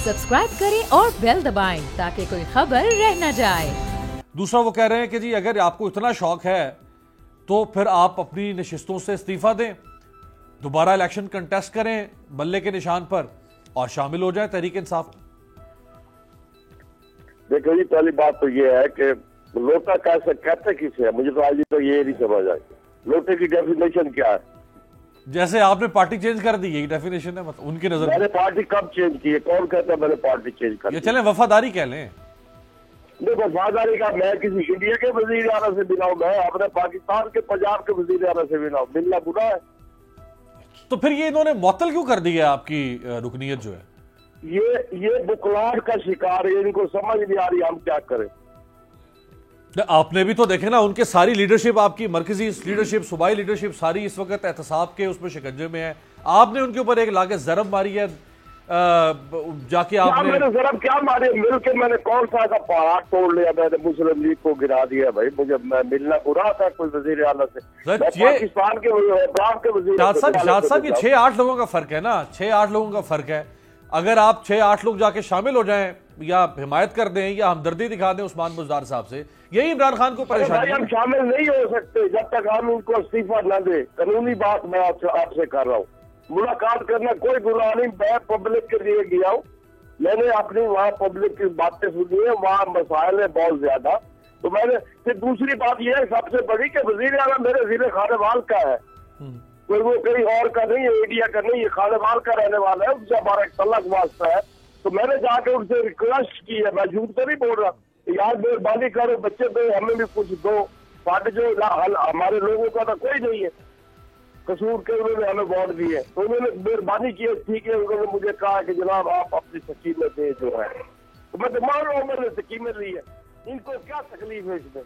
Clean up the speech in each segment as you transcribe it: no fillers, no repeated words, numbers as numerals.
Subscribe करें और bell दबाएं ताकि कोई खबर रह न जाए। दूसरा वो कह रहे हैं कि जी अगर आपको इतना शौक है तो फिर आप अपनी नशिस्तों से इस्तीफा दें, दोबारा इलेक्शन कंटेस्ट करें बल्ले के निशान पर और शामिल हो जाए तहरीक इंसाफ। देखो जी, पहली बात तो ये है कि लोटा कैसे कहते किसे है, मुझे तो आज तो ये नहीं समझ आई लोटे की डेफिनेशन क्या है। जैसे आपने पार्टी चेंज कर दी, यही डेफिनेशन है मतलब उनकी नजर में। मैंने पार्टी कब चेंज की है? कौन कहता है मैंने पार्टी चेंज कर ये दी? चलें वफादारी कह लें। देखो वफादारी का, मैं किसी इंडिया के वजीर आला से मिला हूं, मैं अपने पाकिस्तान के पंजाब के वजीर आला से मिला हूं, मिलना बुरा है? तो फिर ये इन्होंने मुअत्तल क्यों कर दी है आपकी रुकनीयत जो है? ये बुकलाट का शिकार है, इनको समझ नहीं आ रही हम क्या करें। आपने भी तो देखे ना, उनके सारी लीडरशिप, आपकी मरकजी लीडरशिप, सूबाई लीडरशिप सारी इस वक्त एहतसाब के उसमें शिकंजे में है। आपने उनके ऊपर एक लाके जरब मारी है, जाके आपने मैंने जरब क्या मारी? मिल के मैंने कौन सा पहाड़ तोड़ लिया? मैंने मुस्लिम लीग को गिरा दिया। भाई मुझे मिलना बुरा था कोई वजीर आला से? पाकिस्तान के वजीर शाद साहब ये 6-8 लोगों का फर्क है ना, 6-8 लोगों का फर्क है। अगर आप 6-8 लोग जाके शामिल हो जाएं या हिमायत कर दें या हमदर्दी दिखा दें उस्मान बुज़दार साहब से, यही इमरान खान को परेशानी है। हम शामिल नहीं हो सकते जब तक हम उनको इस्तीफा न दे। कानूनी बात मैं आपसे कर रहा हूँ। मुलाकात करना कोई गुनाह नहीं, मैं पब्लिक के लिए गया हूँ, मैंने अपनी वहाँ पब्लिक की बातें सुनी है, वहाँ मसाइल है बहुत ज्यादा। तो मैंने फिर दूसरी बात यह है सबसे बड़ी कि वजीर आला मेरे जिले खानेवाल का है, कोई वो कहीं और का नहीं है, इंडिया का नहीं है, खानेवाल का रहने वाला है, उससे हमारा एक तल्लक वास्ता है। तो मैंने जाके उनसे रिक्वेस्ट की है, मैं झूठ तो नहीं बोल रहा, यार मेहरबानी करो बच्चे दो, हमें भी कुछ दो, साथ जो हमारे लोगों का तो कोई नहीं है कसूर के, उन्होंने हमें वोट दिए, तो उन्होंने मेहरबानी की। ठीक है, उन्होंने मुझे कहा कि जनाब आप अपनी सकीमें दे जो है, तो मैं तो मान रहा हूँ मैंने सकीमें ली है, इनको क्या तकलीफ है इसमें?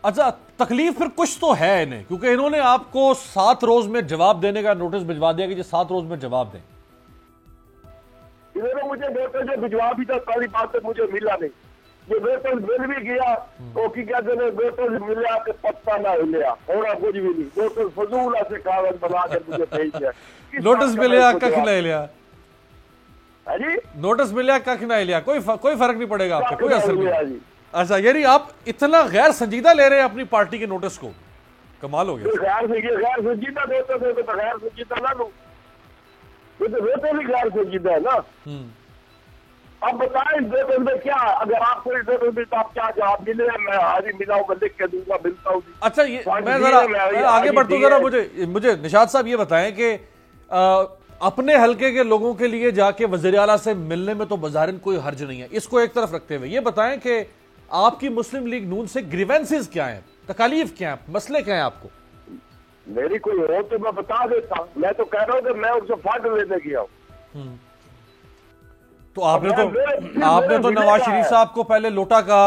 अच्छा, तकलीफ फिर कुछ तो है इन्हें, क्योंकि इन्होंने आपको 7 रोज में जवाब देने का नोटिस भिजवा दिया कि जी 7 रोज में जवाब दें। इन्होंने मुझे नोटिस जो भिजवा भी था, पहली बात तो मुझे मिला नहीं। ये नोटिस मिल भी गया तो की कहते हैं नोटिस मिला के पत्ता ना हिलिया, होना कुछ भी नहीं, नोटिस फजूल से कागज बना के मुझे भेज दिया। नोटिस मिले कख नहीं लिया जी, नोटिस मिले कख नहीं लिया, कोई फर्क नहीं पड़ेगा आपको, कोई असर नहीं। अच्छा, यानी आप इतना गैर संजीदा ले रहे हैं अपनी पार्टी के नोटिस को, कमाल हो गया। गैर संजीदा देते थे तो गैर संजीदा ना लूं, ये तो देते भी गैर संजीदा है ना। अब बताएं नोटिस में क्या, अगर आपको नोटिस मिलता आप क्या जवाब मिले? मैं आज ही मिला हूँ, लिख के दूंगा, मिलता हूँ। अच्छा, ये मैं जरा आगे बढ़ता हूँ, जरा मुझे निशात साहब ये बताएं कि अपने हलके के लोगों के लिए जाके वज़ीर आला से मिलने में तो बज़ाहिर कोई हर्ज नहीं है, इसको एक तरफ रखते हुए ये बताएं कि आपकी मुस्लिम लीग नून से ग्रीवेंसेस क्या हैं, तकालीफ क्या हैं, मसले क्या हैं आपको? मेरी कोई हो तो मैं बता देता, मैं तो कह रहा हूँ कि मैं उनसे फंड लेने गया हूँ। तो आपने तो नवाज शरीफ साहब को पहले लोटा कहा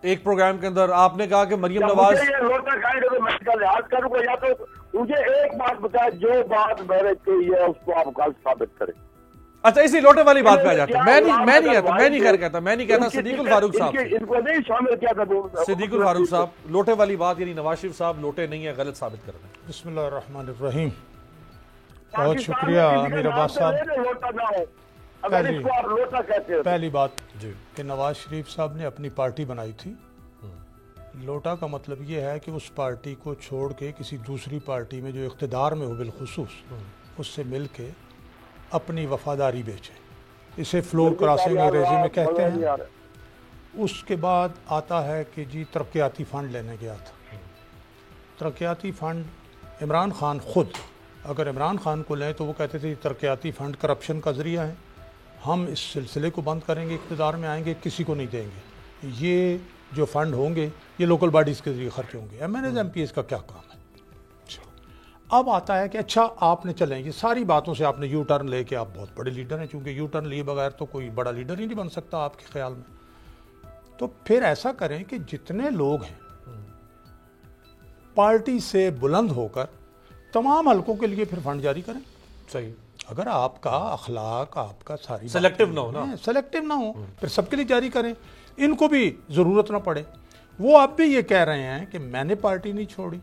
एक प्रोग्राम के अंदर, आपने कहा कि मरियम नवाज लोटा कहेंगे तो मैं इसका लिहाज करूंगा, या तो मुझे एक बात बताए, जो बात मैंने कही है उसको आप गलत साबित करें। अच्छा, इसी लोटे वाली बात पे आ जाता है। मैं नहीं कहता सिद्दीकुल फारूक साहब, इनको नहीं शामिल किया था सिद्दीकुल फारूक साहब, लोटे वाली बात यानी नवाज शरीफ साहब लोटे नहीं है, गलत साबित कर रहे हैं। बिस्मिल्लाहिर्रहमानिर्रहीम, बहुत शुक्रिया अमीर अब्बास साहब। पहली बात कि नवाज शरीफ साहब ने अपनी पार्टी बनाई थी, लोटा का मतलब ये है कि उस पार्टी को छोड़ के किसी दूसरी पार्टी में जो इख्तिदार में हो बिलखुसूस उससे मिल के अपनी वफादारी बेचे, इसे फ्लोर क्रॉसिंग अंग्रेजी में कहते हैं। उसके बाद आता है कि जी तरक्याती फ़ंड लेने गया था। तरक्याती फ़ंड इमरान खान खुद, अगर इमरान खान को लें तो वो कहते थे तरक्याती फ़ंड करप्शन का ज़रिया है, हम इस सिलसिले को बंद करेंगे, इक़्तिदार में आएंगे, किसी को नहीं देंगे, ये जो फ़ंड होंगे ये लोकल बॉडीज़ के ज़रिए खर्च होंगे, MNAs MPs का क्या काम है। अब आता है कि अच्छा आपने चलें, ये सारी बातों से आपने यू टर्न लेके आप बहुत बड़े लीडर हैं, चूँकि यू टर्न लिए बगैर तो कोई बड़ा लीडर ही नहीं बन सकता आपके ख्याल में। तो फिर ऐसा करें कि जितने लोग हैं पार्टी से बुलंद होकर तमाम हलकों के लिए फिर फंड जारी करें। सही, अगर आपका अखलाक, आपका सारी सेलेक्टिव ना हो ना, सेलेक्टिव ना हो, फिर सबके लिए जारी करें, इनको भी ज़रूरत ना पड़े। वो अब भी ये कह रहे हैं कि मैंने पार्टी नहीं छोड़ी,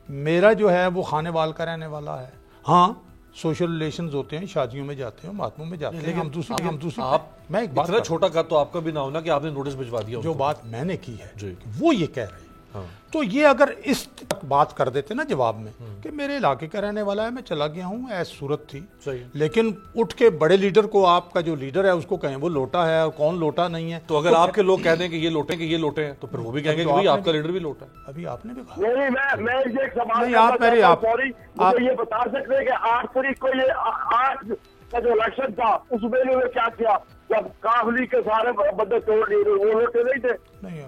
मेरा जो है वो खानेवाल का रहने वाला है। हाँ, सोशल रिलेशंस होते हैं, शादियों में जाते हैं, मातमों में जाते हैं, हम दूसरी आप मैं एक बात इतना छोटा कद तो आपका भी ना होना कि आपने नोटिस भिजवा दिया जो उनको। बात मैंने की है जी। वो ये कह रहे हैं। हाँ। तो ये अगर इस तक बात कर देते ना जवाब में कि मेरे इलाके का रहने वाला है, मैं चला गया हूँ, ऐसी सूरत थी, सही। लेकिन उठ के बड़े लीडर को, आपका जो लीडर है उसको कहें वो लोटा है और कौन लोटा नहीं है, तो अगर आपके लोग कह दें कि ये लोटे हैं तो फिर वो भी कहेंगे कि भाई आपका लीडर भी लोटा है। अभी आपने भी कहा नहीं, मैं ये एक सवाल नहीं, आप मेरे आप सॉरी, मुझे ये बता सकते हैं कि 8 तारीख को ये 8 का जो इलेक्शन था उसमें इन्होंने क्या किया जब काफली के सारे बंदे तोड़ दिए, वो लोटे नहीं थे? नहीं,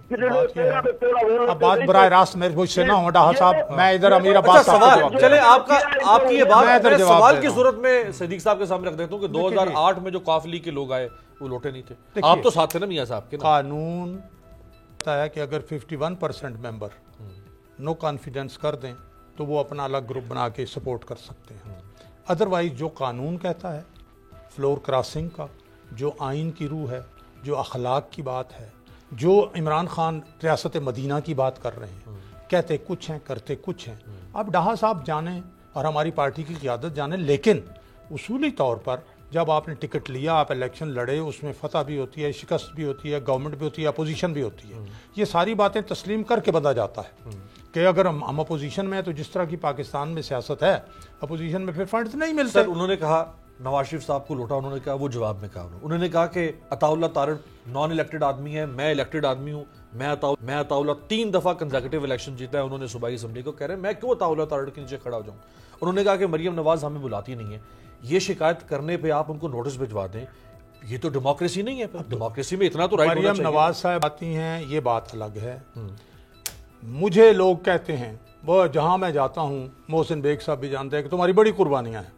अब बात बराह रास्त मेरे मुझसे ना हो डाहा साहब, मैं इधर अमीर अच्छा अब्बास सवाल, चले आपकी ये बात मैं इधर मैं जवाब सवाल दे की रहा हूं। सूरत में सदीक साहब के सामने रख देता हूँ कि 2008 में जो काफली के लोग आए वो लोटे नहीं थे। देखिए, आप तो साथ थे ना मियां साहब के ना। कानून कहता है कि अगर 51% मेंबर नो कॉन्फिडेंस कर दें तो वो अपना अलग ग्रुप बना के सपोर्ट कर सकते हैं। अदरवाइज जो कानून कहता है, फ्लोर क्रॉसिंग का, जो आइन की रूह है, जो अखलाक की बात है, जो इमरान खान रियासत मदीना की बात कर रहे हैं, कहते कुछ हैं करते कुछ हैं। अब डाहा साहब जाने और हमारी पार्टी की क़ियादत जाने, लेकिन उसूली तौर पर जब आपने टिकट लिया, आप इलेक्शन लड़े, उसमें फतह भी होती है, शिकस्त भी होती है, गवर्नमेंट भी होती है, अपोजिशन भी होती है, ये सारी बातें तस्लीम करके बंदा जाता है कि अगर हम अपोजिशन में हैं तो जिस तरह की पाकिस्तान में सियासत है, अपोजिशन में फिर फंड्स नहीं मिलते। सर उन्होंने कहा नवाज शरीफ साहब को लोटा, उन्होंने कहा वो जवाब में कहा उन्होंने कहा कि अताउल्लाह तारड़ नॉन इलेक्टेड आदमी है, मैं इलेक्टेड आदमी हूँ, मैं अताउल्लाह 3 दफा कंसेक्यूटिव इलेक्शन जीता है, उन्होंने सूबाई असेंबली को कह रहे हैं मैं क्यों अताउल्लाह तारड़ के नीचे खड़ा हो जाऊँ। उन्होंने कहा कि मरियम नवाज हमें बुलाती नहीं है, ये शिकायत करने पे आप उनको नोटिस भिजवा दें, ये तो डेमोक्रेसी नहीं है। डेमोक्रेसी में इतना तो राइट होना मरियम चाहिए। नवाज साहब आती हैं, ये बात अलग है। मुझे लोग कहते हैं, वो जहां मैं जाता हूं, मोहसिन बेग साहब भी जानते हैं कि तुम्हारी बड़ी कुर्बानियां हैं,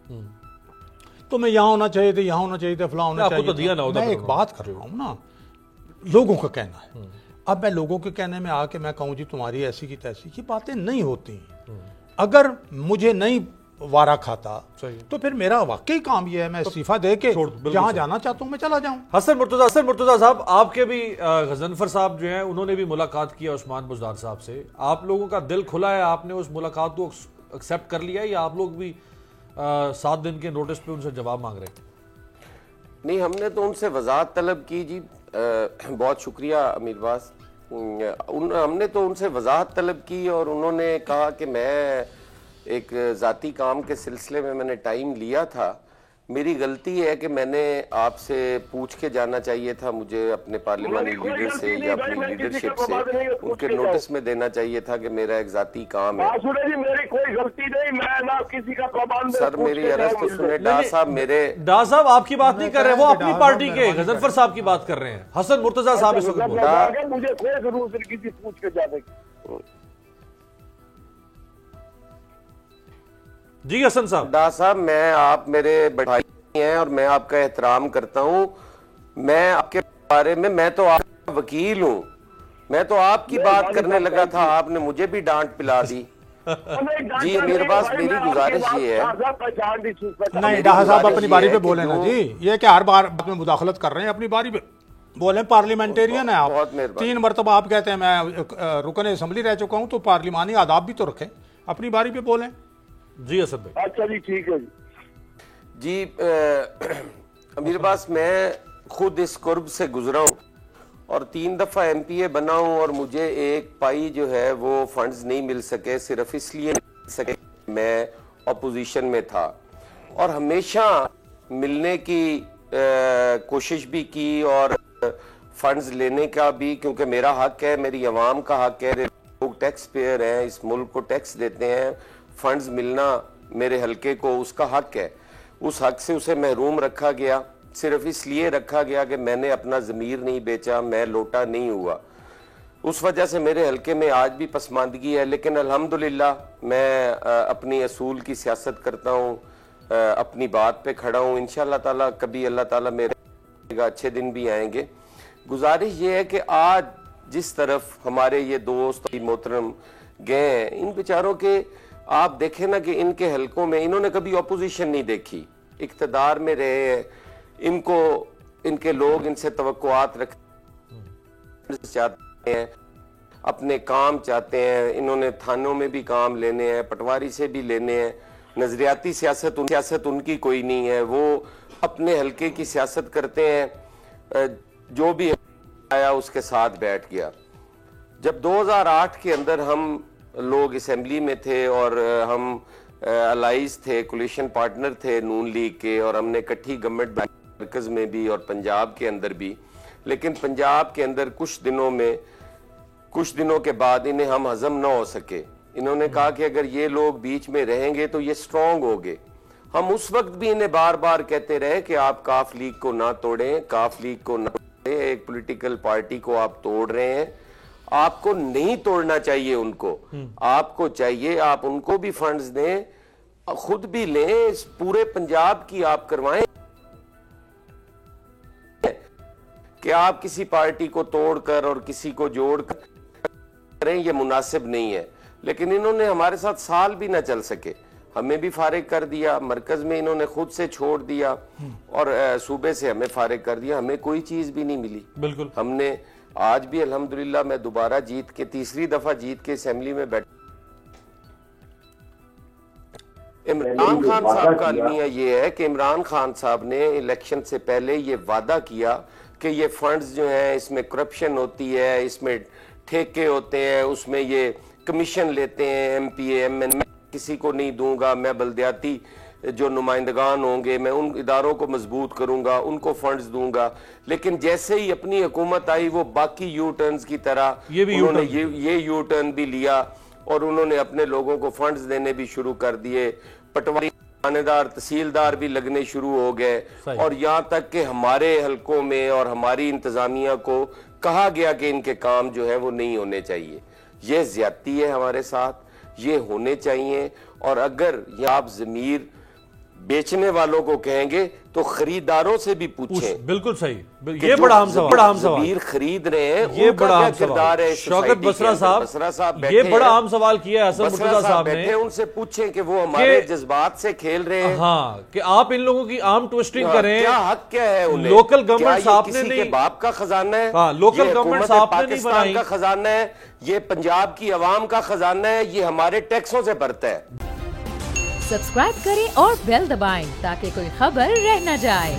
तुम्हें यहाँ होना चाहिए थे, यहाँ होना चाहिए था, फलां होना आपको चाहिए तो दिया ना था। होता मैं फिर एक बात कर रहा हूँ ना, लोगों का कहना है। अब मैं लोगों के कहने में आके मैं कहूँ जी तुम्हारी ऐसी की तैसी की बातें नहीं होती। अगर मुझे नहीं वारा खाता तो फिर मेरा वाकई काम ये है, मैं इस्तीफा दे के जहां जाना चाहता हूं मैं चला जाऊं। हसन मुर्तजा साहब, आपके भी गजनफर साहब जो हैं उन्होंने भी मुलाकात किया उस्मान बुज़दार साहब से, आप लोगों का दिल खुला है, आपने उस मुलाकात को एक्सेप्ट कर लिया है या आप लोग भी 7 दिन के नोटिस पे उनसे जवाब मांग रहे हैं? नहीं, हमने तो उनसे वजाहत तलब की जी, बहुत शुक्रिया अमीर बास। हमने तो उनसे वजाहत तलब की और उन्होंने कहा कि मैं एक ज़ाती काम के सिलसिले में मैंने टाइम लिया था, मेरी गलती है कि मैंने आपसे पूछ के जाना चाहिए था, मुझे अपने पार्लिमानी लीडर से या अपनी लीडरशिप से उनके नोटिस में देना चाहिए था कि मेरा एक ज़ाती काम है। मेरी कोई गलती नहीं, मैं ना किसी का पाबंद। सर मेरी अर्ज तो सुने, डा साहब आपकी बात नहीं कर रहे, वो अपनी पार्टी के गजनफर साहब की बात कर रहे हैं। हसन मुर्तजा साहब इस वक्त बोल रहे हैं। मुझे कोई जरूरत नहीं किसी पूछ के जाने की। जी हसन साहब। डा साहब, मैं आप मेरे बड़े भाई हैं और मैं आपका एहतराम करता हूं, मैं आपके बारे में, मैं तो आपका वकील हूं, मैं तो आपकी बात करने लगा था, आपने मुझे भी डांट पिला दी। जी मेरे पास मेरी गुजारिश ये है। नहीं डाहा साहब अपनी बारी पे बोले ना जी, ये क्या हर बार में मुदाखलत कर रहे हैं, अपनी बारी पे बोले। पार्लियामेंटेरियन है आप, 3 मरतबा आप कहते हैं मैं रुकन असेंबली रह चुका हूं, तो पार्लिमानी आदाब भी तो रखें, अपनी बारी पे बोलें। जी असद भाई। अच्छा जी ठीक है जी। अमीर बास, मैं खुद इस कुर्ब से गुजरा हूँ और 3 दफा MPA बना हूँ और मुझे एक पाई जो है वो फंड्स नहीं मिल सके, सिर्फ इसलिए मिल सके मैं अपोजिशन में था और हमेशा मिलने की कोशिश भी की और फंड्स लेने का भी, क्योंकि मेरा हक है, मेरी आवाम का हक है, लोग टैक्स पेयर हैं, इस मुल्क को टैक्स देते हैं, फंड्स मिलना मेरे हलके को उसका हक है। उस हक से उसे महरूम रखा गया, सिर्फ इसलिए रखा गया कि मैंने अपना ज़मीर नहीं बेचा, मैं लोटा नहीं हुआ। उस वजह से मेरे हलके में आज भी पसमानदगी है, लेकिन अल्हम्दुलिल्लाह मैं अपनी असूल की सियासत करता हूँ, अपनी बात पे खड़ा हूँ। इंशाअल्लाह ताला कभी अल्लाह ताला मेरे अच्छे दिन भी आएंगे। गुजारिश ये है कि आज जिस तरफ हमारे ये दोस्त मोहतरम गए हैं, इन बेचारों के आप देखें ना कि इनके हलकों में इन्होंने कभी अपोजिशन नहीं देखी, इक्तदार में रहे हैं, इनको इनके लोग इनसे तवक्कुआत रखना चाहते हैं, अपने काम चाहते हैं, इन्होंने थानों में भी काम लेने हैं, पटवारी से भी लेने हैं نظریاتی سیاست ان کی کوئی نہیں ہے، وہ اپنے حلقے کی سیاست کرتے ہیں، جو بھی آیا اس کے ساتھ بیٹھ گیا۔ جب 2008 کے اندر ہم لوگ اسمبلی میں تھے اور ہم الائز تھے، کولیشن پارٹنر تھے نون لیگ کے، اور ہم نے اکٹھی گورنمنٹ مرکز میں بھی اور پنجاب کے اندر بھی، لیکن پنجاب کے اندر کچھ دنوں کے بعد انہیں ہم ہضم نہ ہو سکے۔ انہوں نے کہا کہ اگر یہ لوگ بیچ میں رہیں گے تو یہ سٹرونگ ہوگے۔ ہم اس وقت بھی انہیں بار بار کہتے رہے کہ آپ کاف لیگ کو نہ توڑیں، کاف لیگ کو نہ توڑیں، ایک پولیٹیکل پارٹی کو آپ توڑ رہے ہیں، آپ کو نہیں توڑنا چاہیے ان کو، آپ کو چاہیے آپ ان کو بھی فنڈز دیں، خود بھی لیں، اس پورے پنجاب کی آپ کروائیں، کہ آپ کسی پارٹی کو توڑ کر اور کسی کو جوڑ کر کریں، یہ مناسب نہیں ہے۔ لیکن انہوں نے ہمارے ساتھ سال بھی نہ چل سکے، ہمیں بھی فارغ کر دیا، مرکز میں انہوں نے خود سے چھوڑ دیا اور صوبے سے ہمیں فارغ کر دیا، ہمیں کوئی چیز بھی نہیں ملی۔ بالکل ہم نے آج بھی الحمدللہ میں دوبارہ جیت کے تیسری دفعہ جیت کے اسمبلی میں بیٹھا۔ عمران خان صاحب کا المیہ یہ ہے کہ عمران خان صاحب نے الیکشن سے پہلے یہ وعدہ کیا کہ یہ فنڈز جو ہیں اس میں کرپشن ہوتی ہے، اس میں ٹھیکے ہوتے ہیں، اس میں یہ کمیشن لیتے ہیں، M P A M N, میں کسی کو نہیں دوں گا، میں بلدیاتی جو نمائندگان ہوں گے میں ان اداروں کو مضبوط کروں گا، ان کو فنڈز دوں گا۔ لیکن جیسے ہی اپنی حکومت آئی وہ باقی یو ٹرنز کی طرح انہوں نے یہ یو ٹرن بھی لیا اور انہوں نے اپنے لوگوں کو فنڈز دینے بھی شروع کر دیے، پٹواری تھانے دار تحصیلدار بھی لگنے شروع ہو گئے، اور یہاں تک کہ ہمارے حلقوں میں اور ہماری انتظامیہ کو کہا گیا کہ ان کے کام جو ہے وہ نہیں ہونے چاہیے۔ یہ زیادتی ہے ہمارے ساتھ، یہ ہونے چاہیے۔ اور اگر یہ آپ ضمیر بیچنے والوں کو کہیں گے تو خریداروں سے بھی پوچھیں۔ بالکل صحیح، یہ بڑا اہم سوال، ضمیر خرید رہے ہیں یہ ان کا بڑا کیا اہم کردار ہے؟ شوکت بسرا صاحب یہ بڑا اہم سوال کیا ہے حسن مرتضیٰ صاحب نے، ان سے پوچھیں کہ وہ ہمارے جذبات سے کھیل رہے ہیں۔ ہاں، کہ آپ ان لوگوں کی عام ٹوسٹنگ کریں، کیا حق کیا ہے انہیں؟ لوکل گورنمنٹ صاحب نے کسی کے نہیں، باپ کا خزانہ ہے؟ ہاں، لوکل گورنمنٹ صاحب نے نہیں پاکستان بنائی کا خزانہ ہے، یہ پنجاب کی عوام کا خزانہ ہے، یہ ہمارے ٹیکسوں سے بھرتا ہے۔ سبسکرائب کریں اور بیل دبائیں تاکہ کوئی خبر رہ نہ جائے۔